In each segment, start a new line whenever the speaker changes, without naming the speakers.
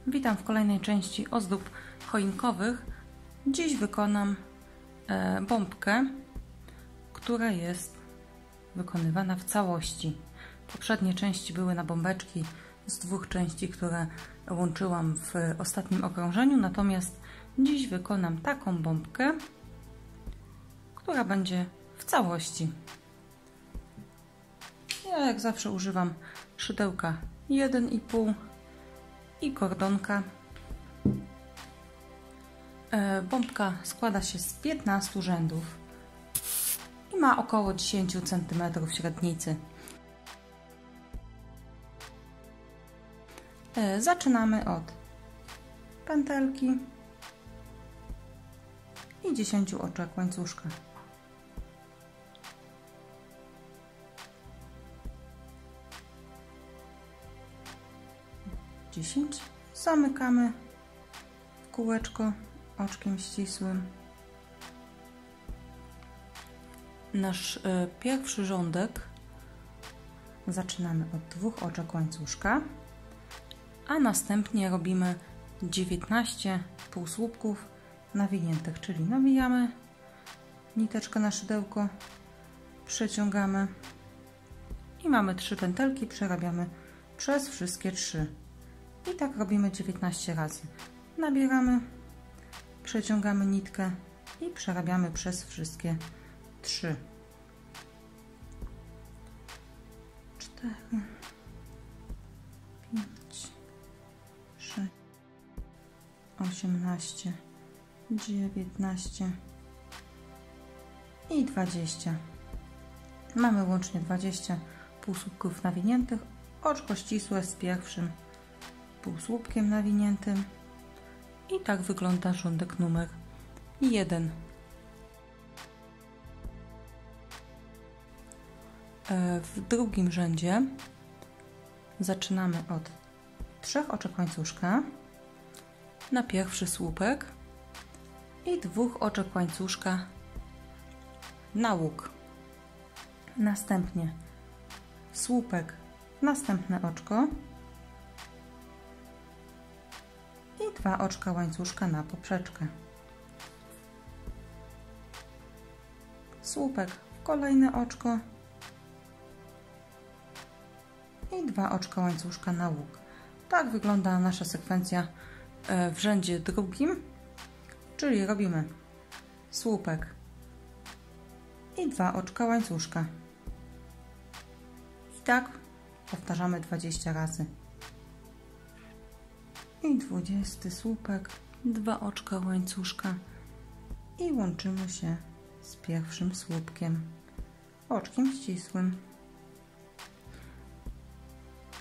Witam w kolejnej części ozdób choinkowych. Dziś wykonam bombkę, która jest wykonywana w całości. Poprzednie części były na bombeczki z dwóch części, które łączyłam w ostatnim okrążeniu, natomiast dziś wykonam taką bombkę, która będzie w całości. Ja jak zawsze używam szydełka 1,5 i kordonka. Bombka składa się z 15 rzędów i ma około 10 cm średnicy. Zaczynamy od pętelki i 10 oczek łańcuszka. Zamykamy w kółeczko oczkiem ścisłym. Nasz pierwszy rządek zaczynamy od 2 oczek łańcuszka, a następnie robimy 19 półsłupków nawiniętych, czyli nawijamy niteczkę na szydełko, przeciągamy i mamy 3 pętelki, przerabiamy przez wszystkie 3. I tak robimy 19 razy. Nabieramy, przeciągamy nitkę i przerabiamy przez wszystkie 3. 4, 5, 6, 18, 19 i 20. Mamy łącznie 20 półsłupków nawiniętych, oczko ścisłe z pierwszym półsłupkiem nawiniętym i tak wygląda rządek numer 1. W drugim rzędzie zaczynamy od 3 oczek łańcuszka na pierwszy słupek i 2 oczek łańcuszka na łuk. Następnie słupek, następne oczko i 2 oczka łańcuszka na poprzeczkę. Słupek w kolejne oczko i 2 oczka łańcuszka na łuk. Tak wygląda nasza sekwencja w rzędzie drugim, czyli robimy słupek i 2 oczka łańcuszka. I tak powtarzamy 20 razy. I 20 słupek, 2 oczka łańcuszka i łączymy się z pierwszym słupkiem oczkiem ścisłym.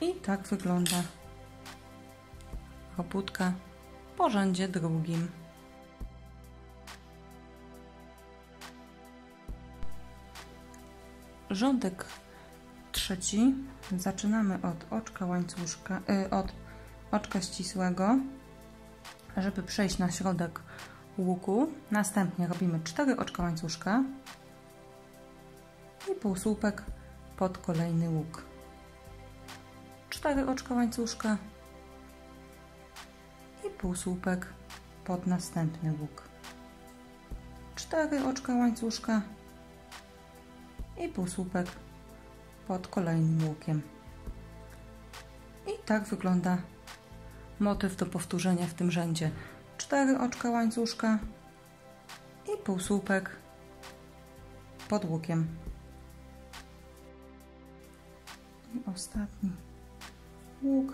I tak wygląda robótka po rzędzie drugim. Rządek trzeci zaczynamy od oczka łańcuszka, od oczka ścisłego, żeby przejść na środek łuku. Następnie robimy 4 oczka łańcuszka i półsłupek pod kolejny łuk. 4 oczka łańcuszka i półsłupek pod następny łuk. 4 oczka łańcuszka i półsłupek pod kolejnym łukiem. I tak wygląda motyw do powtórzenia w tym rzędzie. 4 oczka łańcuszka i półsłupek pod łukiem. I ostatni łuk.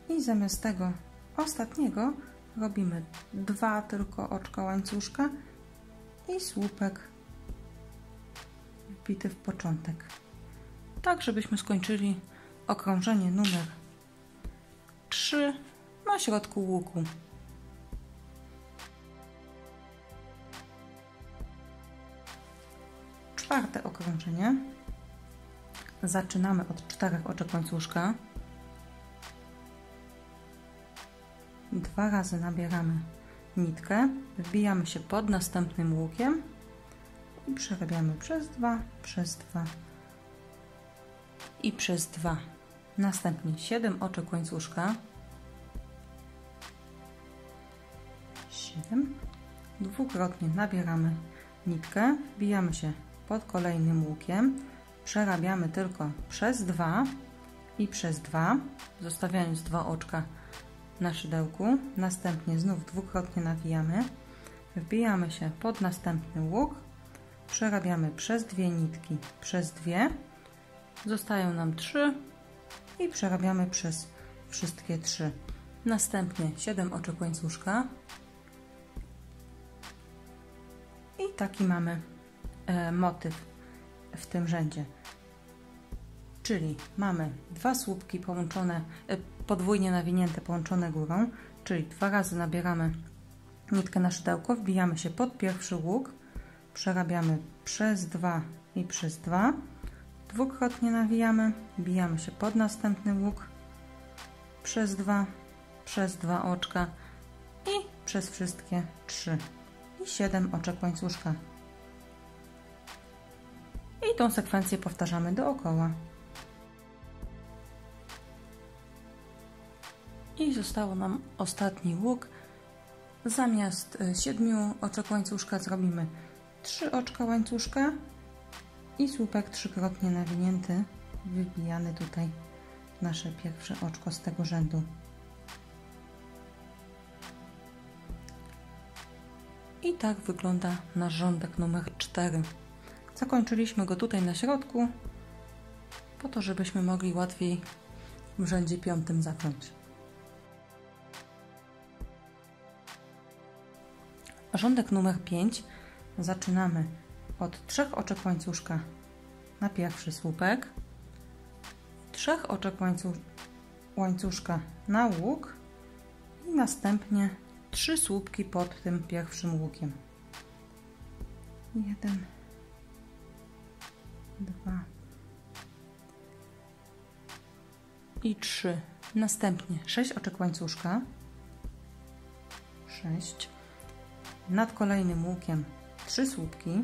I zamiast tego ostatniego robimy 2 tylko oczka łańcuszka i słupek wbity w początek. Tak, żebyśmy skończyli okrążenie numer 3 na środku łuku. Czwarte okrążenie. Zaczynamy od 4 oczek łańcuszka. 2 razy nabieramy nitkę, wbijamy się pod następnym łukiem i przerabiamy przez 2, przez 2 i przez 2. Następnie 7 oczek łańcuszka 7. Dwukrotnie nabieramy nitkę, wbijamy się pod kolejnym łukiem, przerabiamy tylko przez 2 i przez 2, zostawiając 2 oczka na szydełku. Następnie znów dwukrotnie nawijamy, wbijamy się pod następny łuk, przerabiamy przez 2 nitki, przez 2, zostają nam 3 i przerabiamy przez wszystkie 3. Następnie 7 oczek łańcuszka i taki mamy motyw w tym rzędzie. Czyli mamy 2 słupki połączone, podwójnie nawinięte, połączone górą, czyli 2 razy nabieramy nitkę na szydełko, wbijamy się pod pierwszy łuk, przerabiamy przez 2 i przez 2, dwukrotnie nawijamy, wbijamy się pod następny łuk, przez 2, przez 2 oczka i przez wszystkie 3 i 7 oczek łańcuszka. I tą sekwencję powtarzamy dookoła. I zostało nam ostatni łuk. Zamiast 7 oczek łańcuszka zrobimy 3 oczka łańcuszka i słupek trzykrotnie nawinięty, wybijany tutaj nasze pierwsze oczko z tego rzędu. I tak wygląda nasz rządek numer 4. Zakończyliśmy go tutaj na środku, po to, żebyśmy mogli łatwiej w rzędzie 5 zacząć. Rządek numer 5 zaczynamy od 3 oczek łańcuszka na pierwszy słupek, 3 oczek łańcuszka na łuk i następnie 3 słupki pod tym pierwszym łukiem. 1, 2 i 3. Następnie 6 oczek łańcuszka, 6. Nad kolejnym łukiem 3 słupki,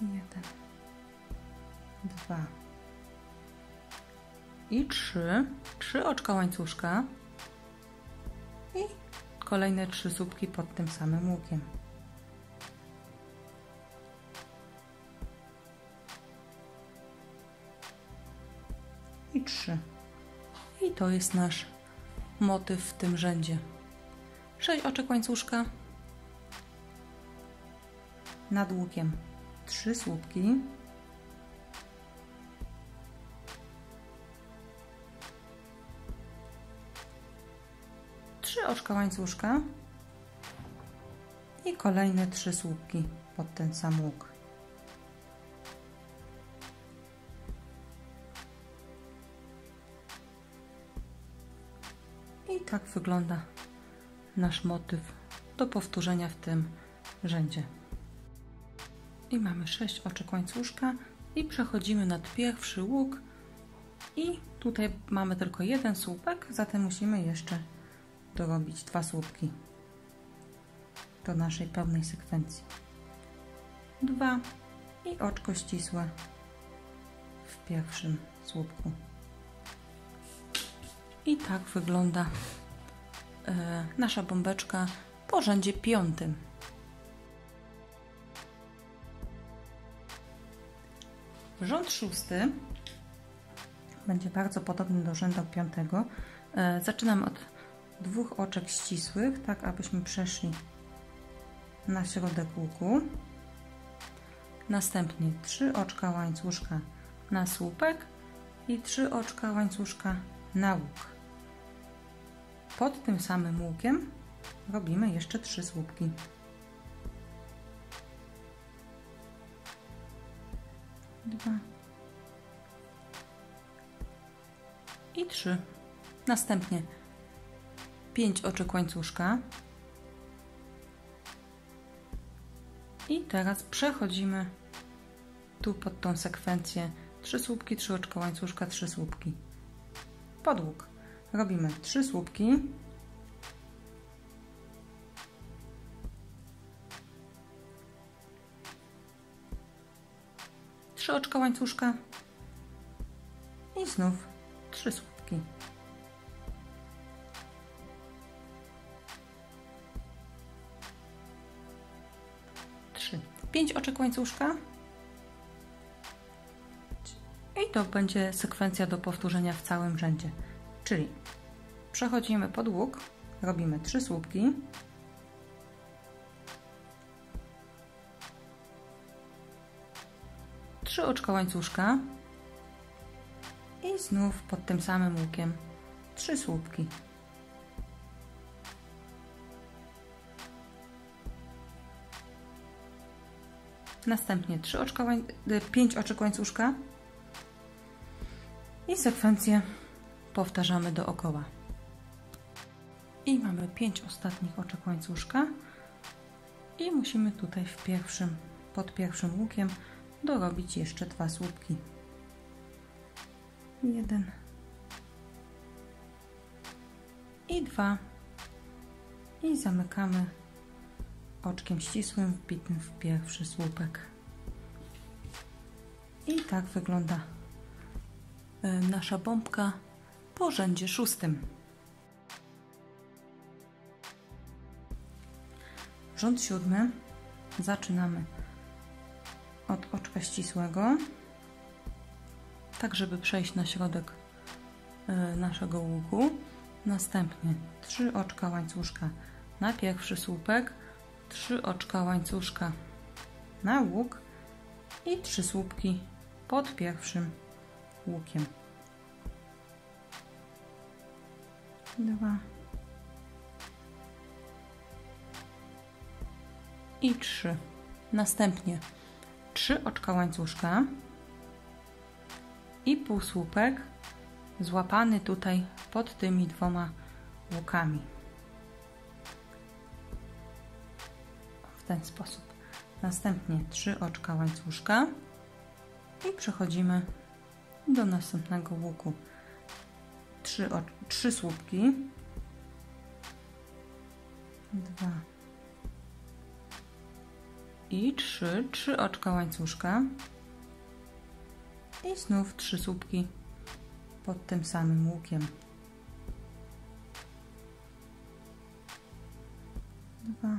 1, 2 i 3. 3 oczka łańcuszka i kolejne 3 słupki pod tym samym łukiem. I 3. I to jest nasz motyw w tym rzędzie. 6 oczek łańcuszka, nad łukiem 3 słupki, 3 oczka łańcuszka i kolejne 3 słupki pod ten sam łuk. I tak wygląda nasz motyw do powtórzenia w tym rzędzie. I mamy 6 oczek łańcuszka i przechodzimy nad pierwszy łuk i tutaj mamy tylko 1 słupek, zatem musimy jeszcze dorobić 2 słupki do naszej pełnej sekwencji. 2 i oczko ścisłe w pierwszym słupku. I tak wygląda nasza bombeczka po rzędzie 5. Rząd 6 będzie bardzo podobny do rzędu 5. Zaczynam od 2 oczek ścisłych, tak abyśmy przeszli na środek łuku. Następnie 3 oczka łańcuszka na słupek i 3 oczka łańcuszka na łuk. Pod tym samym łukiem robimy jeszcze 3 słupki. Dwa i 3. Następnie 5 oczek łańcuszka i teraz przechodzimy tu pod tą sekwencję 3 słupki, 3 oczka łańcuszka, 3 słupki. Pod łuk robimy 3 słupki, trzy oczka łańcuszka i znów 3 słupki. 5 oczek łańcuszka i to będzie sekwencja do powtórzenia w całym rzędzie. Czyli przechodzimy pod łuk, robimy 3 słupki, trzy oczka łańcuszka i znów pod tym samym łukiem 3 słupki. Następnie 5 oczek łańcuszka i sekwencję powtarzamy dookoła. I mamy 5 ostatnich oczek łańcuszka i musimy tutaj pod pierwszym łukiem dorobić jeszcze 2 słupki. 1 i 2 i zamykamy oczkiem ścisłym wbitym w pierwszy słupek. I tak wygląda nasza bombka po rzędzie 6. Rząd 7 zaczynamy od oczka ścisłego, tak żeby przejść na środek naszego łuku. Następnie 3 oczka łańcuszka na pierwszy słupek, 3 oczka łańcuszka na łuk i 3 słupki pod pierwszym łukiem. 2 i 3. Następnie 3 oczka łańcuszka i półsłupek złapany tutaj pod tymi 2 łukami. W ten sposób. Następnie 3 oczka łańcuszka i przechodzimy do następnego łuku. 3 słupki, 2 i 3 oczka łańcuszka i znów 3 słupki pod tym samym łukiem. 2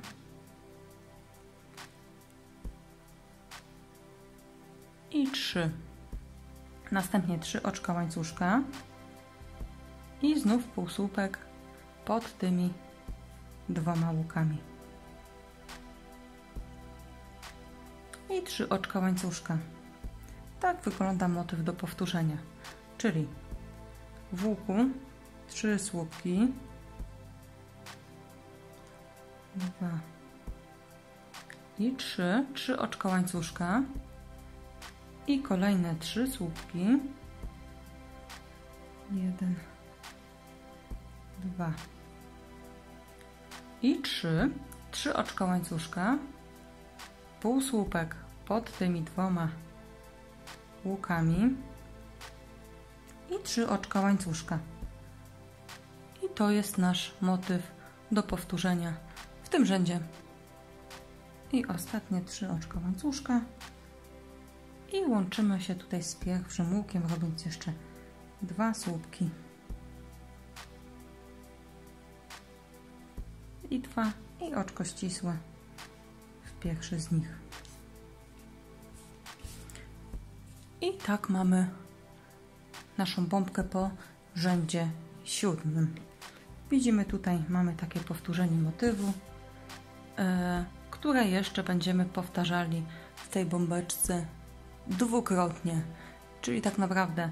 i 3. Następnie 3 oczka łańcuszka i znów półsłupek pod tymi 2 łukami. I 3 oczka łańcuszka. Tak wygląda motyw do powtórzenia, czyli w łuku 3 słupki, 2 i 3 oczka łańcuszka i kolejne 3 słupki, 1, 2 i 3 oczka łańcuszka, półsłupek pod tymi 2 łukami i 3 oczka łańcuszka. I to jest nasz motyw do powtórzenia w tym rzędzie. I ostatnie 3 oczka łańcuszka i łączymy się tutaj z pierwszym łukiem, robiąc jeszcze 2 słupki i 2 i oczko ścisłe w pierwszy z nich. I tak mamy naszą bombkę po rzędzie 7. Widzimy tutaj, mamy takie powtórzenie motywu, które jeszcze będziemy powtarzali w tej bombeczce dwukrotnie, czyli tak naprawdę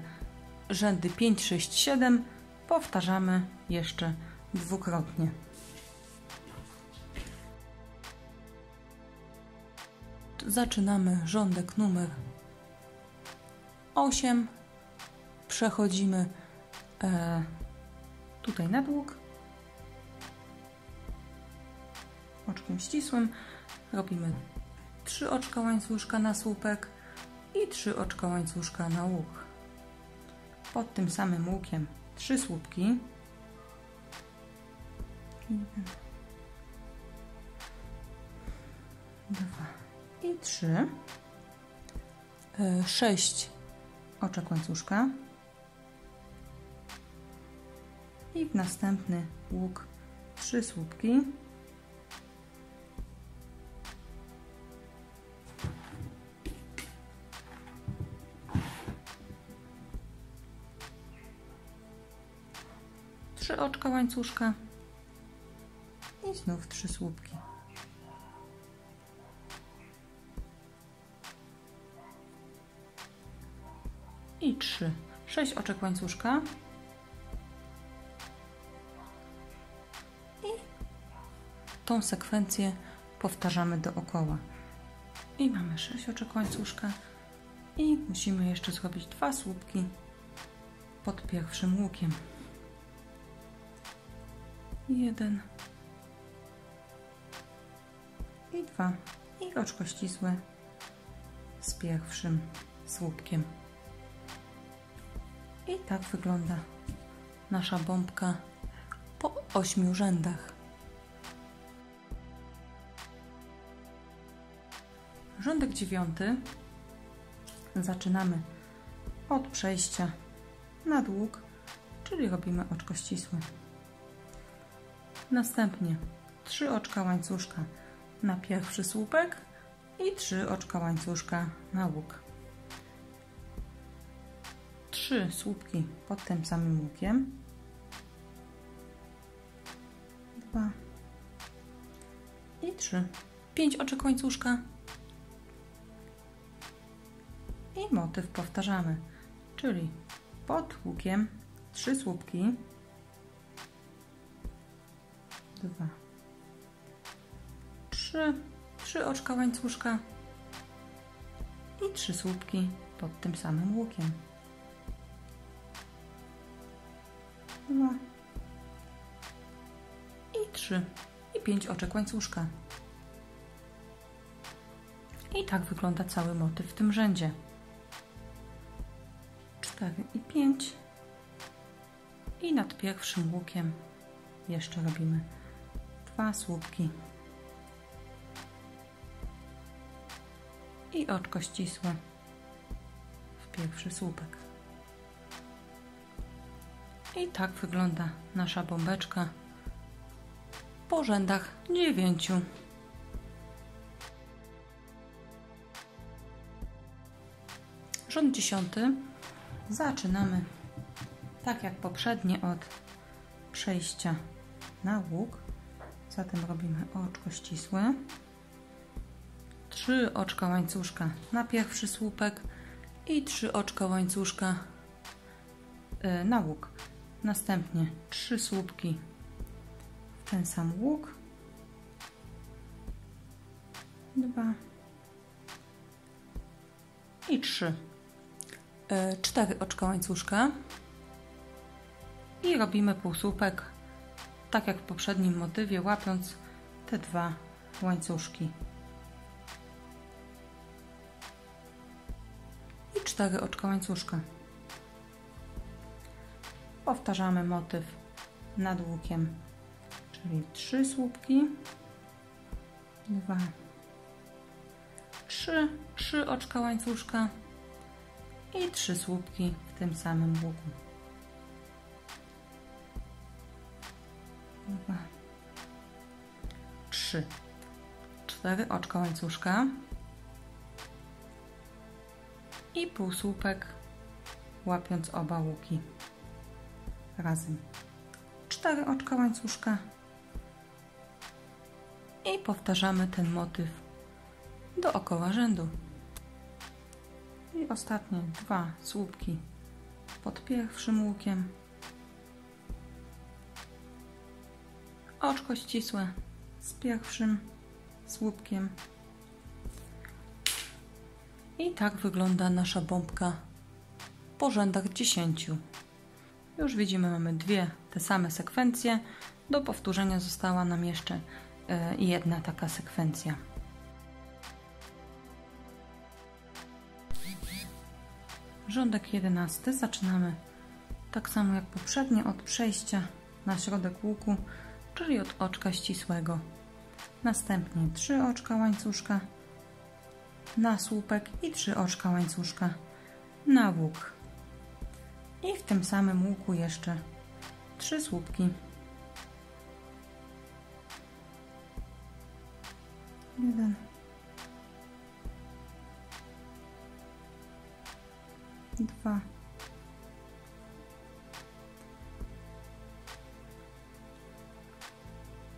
rzędy 5, 6, 7 powtarzamy jeszcze dwukrotnie. Zaczynamy rządek numer 8, przechodzimy tutaj na dług, oczkiem ścisłym, robimy 3 oczka łańcuszka na słupek i 3 oczka łańcuszka na łuk. Pod tym samym łukiem 3 słupki, 1, 2 i 3, 6 oczek łańcuszka i w następny łuk 3 słupki, 3 oczka łańcuszka i znów 3 słupki. I 3. 6 oczek łańcuszka i tą sekwencję powtarzamy dookoła. I mamy 6 oczek łańcuszka i musimy jeszcze zrobić 2 słupki pod pierwszym łukiem. 1 i 2 i oczko ścisłe z pierwszym słupkiem. I tak wygląda nasza bombka po 8 rzędach. Rządek 9 zaczynamy od przejścia nad łuk, czyli robimy oczko ścisłe. Następnie 3 oczka łańcuszka na pierwszy słupek i 3 oczka łańcuszka na łuk. 3 słupki pod tym samym łukiem. 2 i 3. 5 oczek łańcuszka. I motyw powtarzamy, czyli pod łukiem 3 słupki. 2, 3. 3 oczka łańcuszka i 3 słupki pod tym samym łukiem. 2 i 3 i 5 oczek łańcuszka. I tak wygląda cały motyw w tym rzędzie. 4 i 5 i nad pierwszym łukiem jeszcze robimy 2 słupki i oczko ścisłe w pierwszy słupek. I tak wygląda nasza bombeczka po rzędach 9. Rząd 10 zaczynamy tak jak poprzednie od przejścia na łuk, zatem robimy oczko ścisłe, 3 oczka łańcuszka na pierwszy słupek i 3 oczka łańcuszka na łuk. Następnie 3 słupki w ten sam łuk, 2 i 3. 4 oczka łańcuszka i robimy półsłupek tak jak w poprzednim motywie, łapiąc te 2 łańcuszki i 4 oczka łańcuszka. Powtarzamy motyw nad łukiem, czyli 3 słupki, 2, 3, 3 oczka łańcuszka i 3 słupki w tym samym łuku. 2, 3, 4 oczka łańcuszka i półsłupek, łapiąc oba łuki razem. 4 oczka łańcuszka i powtarzamy ten motyw dookoła rzędu. I ostatnie 2 słupki pod pierwszym łukiem, oczko ścisłe z pierwszym słupkiem. I tak wygląda nasza bombka po rzędach 10. Już widzimy, mamy 2 te same sekwencje. Do powtórzenia została nam jeszcze jedna taka sekwencja. Rządek 11 zaczynamy tak samo jak poprzednio od przejścia na środek łuku, czyli od oczka ścisłego. Następnie 3 oczka łańcuszka na słupek i 3 oczka łańcuszka na łuk. I w tym samym łuku jeszcze 3 słupki. 1, 2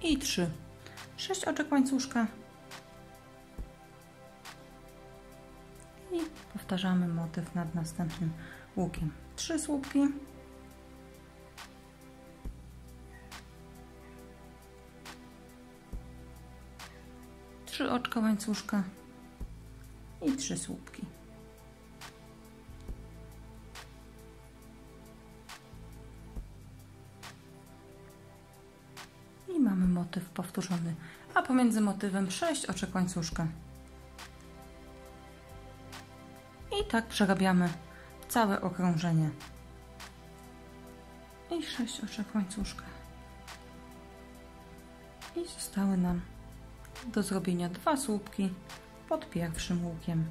i 3. 6 oczek łańcuszka. I powtarzamy motyw nad następnym łukiem. 3 słupki. Trzy oczka łańcuszka i 3 słupki. I mamy motyw powtórzony, a pomiędzy motywem 6 oczek łańcuszka. I tak przerabiamy całe okrążenie. I 6 oczek łańcuszka. I zostały nam do zrobienia 2 słupki pod pierwszym łukiem.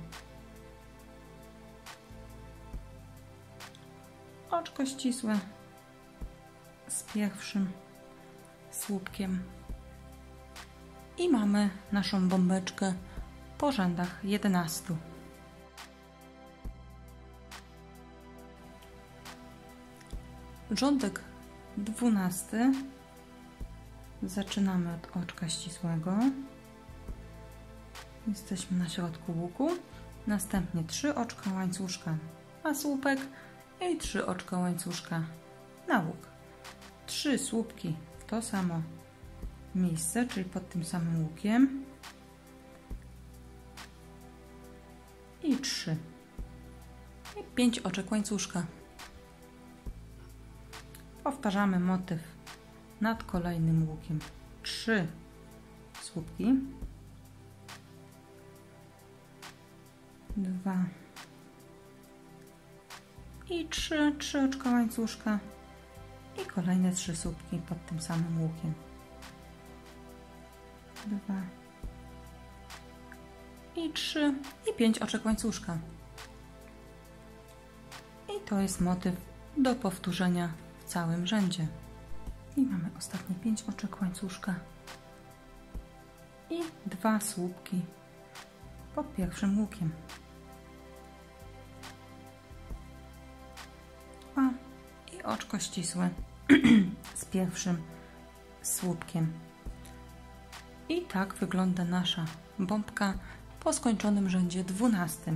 Oczko ścisłe z pierwszym słupkiem. I mamy naszą bombeczkę po rzędach 11. Rządek 12 zaczynamy od oczka ścisłego. Jesteśmy na środku łuku. Następnie 3 oczka łańcuszka na słupek i 3 oczka łańcuszka na łuk. 3 słupki w to samo miejsce, czyli pod tym samym łukiem. I 3. I 5 oczek łańcuszka. Powtarzamy motyw nad kolejnym łukiem. 3 słupki. 2 i 3 oczka łańcuszka i kolejne 3 słupki pod tym samym łukiem. 2 i 3 i 5 oczek łańcuszka. I to jest motyw do powtórzenia w całym rzędzie. I mamy ostatnie 5 oczek łańcuszka i 2 słupki pod pierwszym łukiem. I oczko ścisłe z pierwszym słupkiem. I tak wygląda nasza bombka po skończonym rzędzie 12.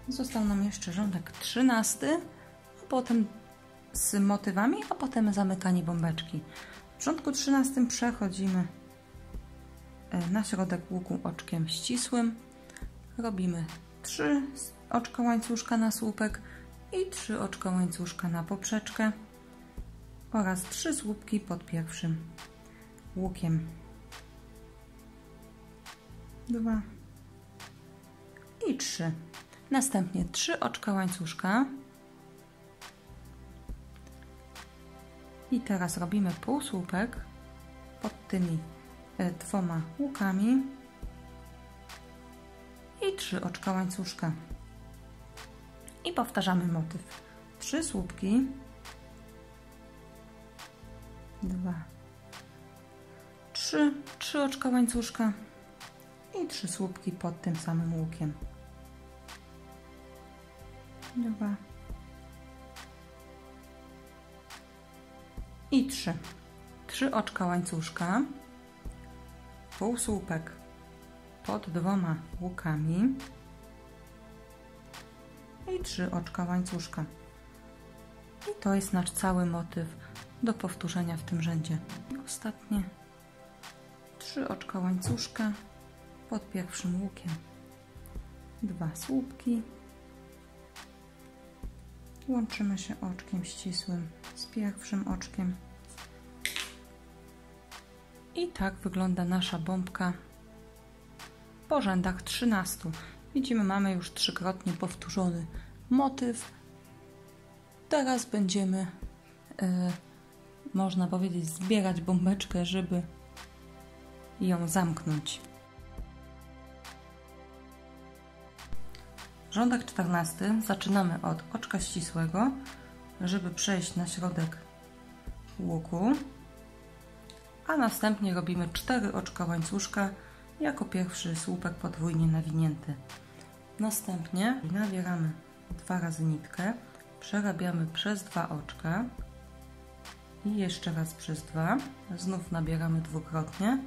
Został nam jeszcze rządek 13, a potem z motywami, a potem zamykanie bombeczki. W rządku 13 przechodzimy na środek łuku oczkiem ścisłym. Robimy 3 oczka łańcuszka na słupek i 3 oczka łańcuszka na poprzeczkę oraz 3 słupki pod pierwszym łukiem. 2 i 3. Następnie 3 oczka łańcuszka. I teraz robimy półsłupek pod tymi 2 łukami i 3 oczka łańcuszka. I powtarzamy motyw. 3 słupki. 2, 3 oczka łańcuszka i 3 słupki pod tym samym łukiem. 2 i 3. 3 oczka łańcuszka, półsłupek pod 2 łukami i 3 oczka łańcuszka. I to jest nasz cały motyw do powtórzenia w tym rzędzie. I ostatnie 3 oczka łańcuszka pod pierwszym łukiem, 2 słupki, łączymy się oczkiem ścisłym z pierwszym oczkiem. I tak wygląda nasza bombka po rzędach 13. Widzimy, mamy już 3-krotnie powtórzony motyw. Teraz będziemy, można powiedzieć, zbierać bombeczkę, żeby ją zamknąć. Rządek 14 zaczynamy od oczka ścisłego, żeby przejść na środek łuku, a następnie robimy 4 oczka łańcuszka jako pierwszy słupek podwójnie nawinięty. Następnie nabieramy 2 razy nitkę, przerabiamy przez 2 oczka i jeszcze raz przez 2. Znów nabieramy dwukrotnie.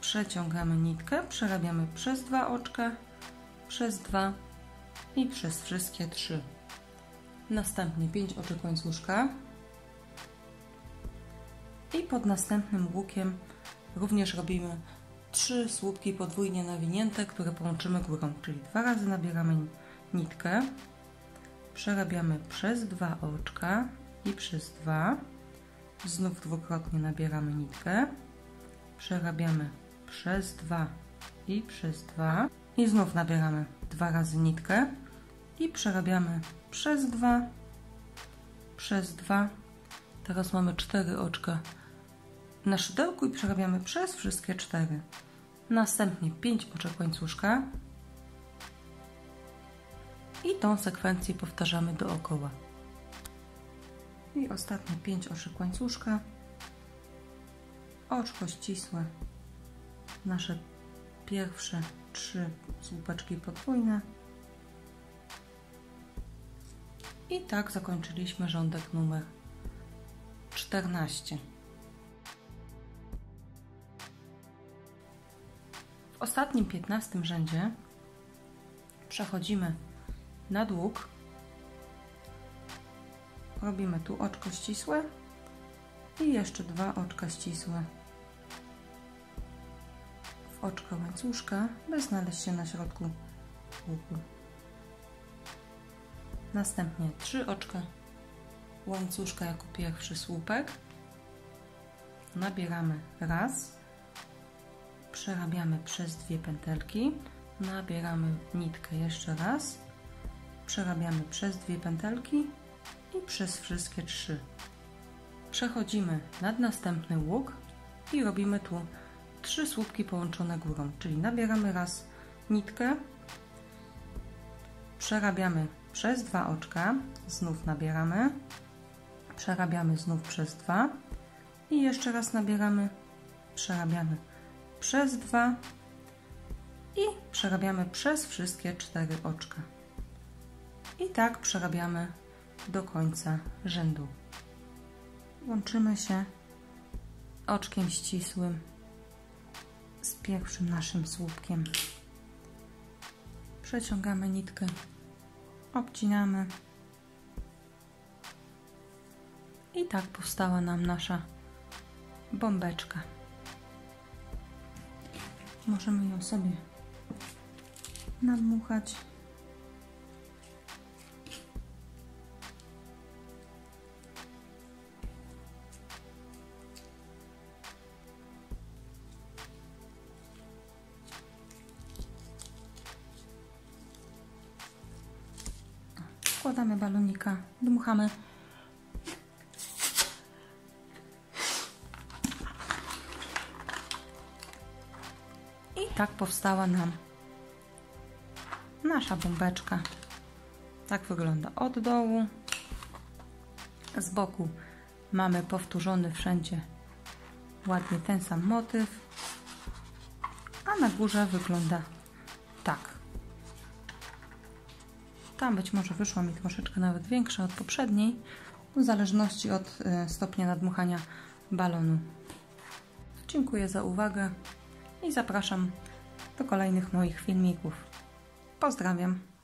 Przeciągamy nitkę, przerabiamy przez 2 oczka, przez 2 i przez wszystkie 3. Następnie 5 oczek łańcuszka i pod następnym łukiem również robimy 3 słupki podwójnie nawinięte, które połączymy górą, czyli 2 razy nabieramy nitkę, przerabiamy przez 2 oczka i przez 2, znów dwukrotnie nabieramy nitkę, przerabiamy przez 2 i przez 2 i znów nabieramy 2 razy nitkę i przerabiamy przez 2, przez 2. Teraz mamy 4 oczka na szydełku i przerabiamy przez wszystkie 4. Następnie 5 oczek łańcuszka i tą sekwencję powtarzamy dookoła. I ostatnie 5 oczek łańcuszka, oczko ścisłe, nasze pierwsze 3 słupeczki podwójne i tak zakończyliśmy rządek numer 14. W ostatnim 15 rzędzie przechodzimy nad łuk, robimy tu oczko ścisłe i jeszcze 2 oczka ścisłe w oczko łańcuszka, by znaleźć się na środku łuku. Następnie 3 oczka łańcuszka jako pierwszy słupek, nabieramy raz, przerabiamy przez 2 pętelki, nabieramy nitkę jeszcze raz, przerabiamy przez 2 pętelki i przez wszystkie 3. Przechodzimy nad następny łuk i robimy tu 3 słupki połączone górą, czyli nabieramy raz nitkę, przerabiamy przez 2 oczka, znów nabieramy, przerabiamy znów przez 2 i jeszcze raz nabieramy, przerabiamy przez 2 i przerabiamy przez wszystkie 4 oczka. I tak przerabiamy do końca rzędu. Łączymy się oczkiem ścisłym z pierwszym naszym słupkiem. Przeciągamy nitkę, obcinamy i tak powstała nam nasza bombeczka. Możemy ją sobie nadmuchać. Wkładamy balonika, dmuchamy. I tak powstała nam nasza bombeczka. Tak wygląda od dołu. Z boku mamy powtórzony wszędzie ładnie ten sam motyw, a na górze wygląda tak. Tam być może wyszła mi troszeczkę nawet większa od poprzedniej, w zależności od stopnia nadmuchania balonu. Dziękuję za uwagę i zapraszam do kolejnych moich filmików. Pozdrawiam!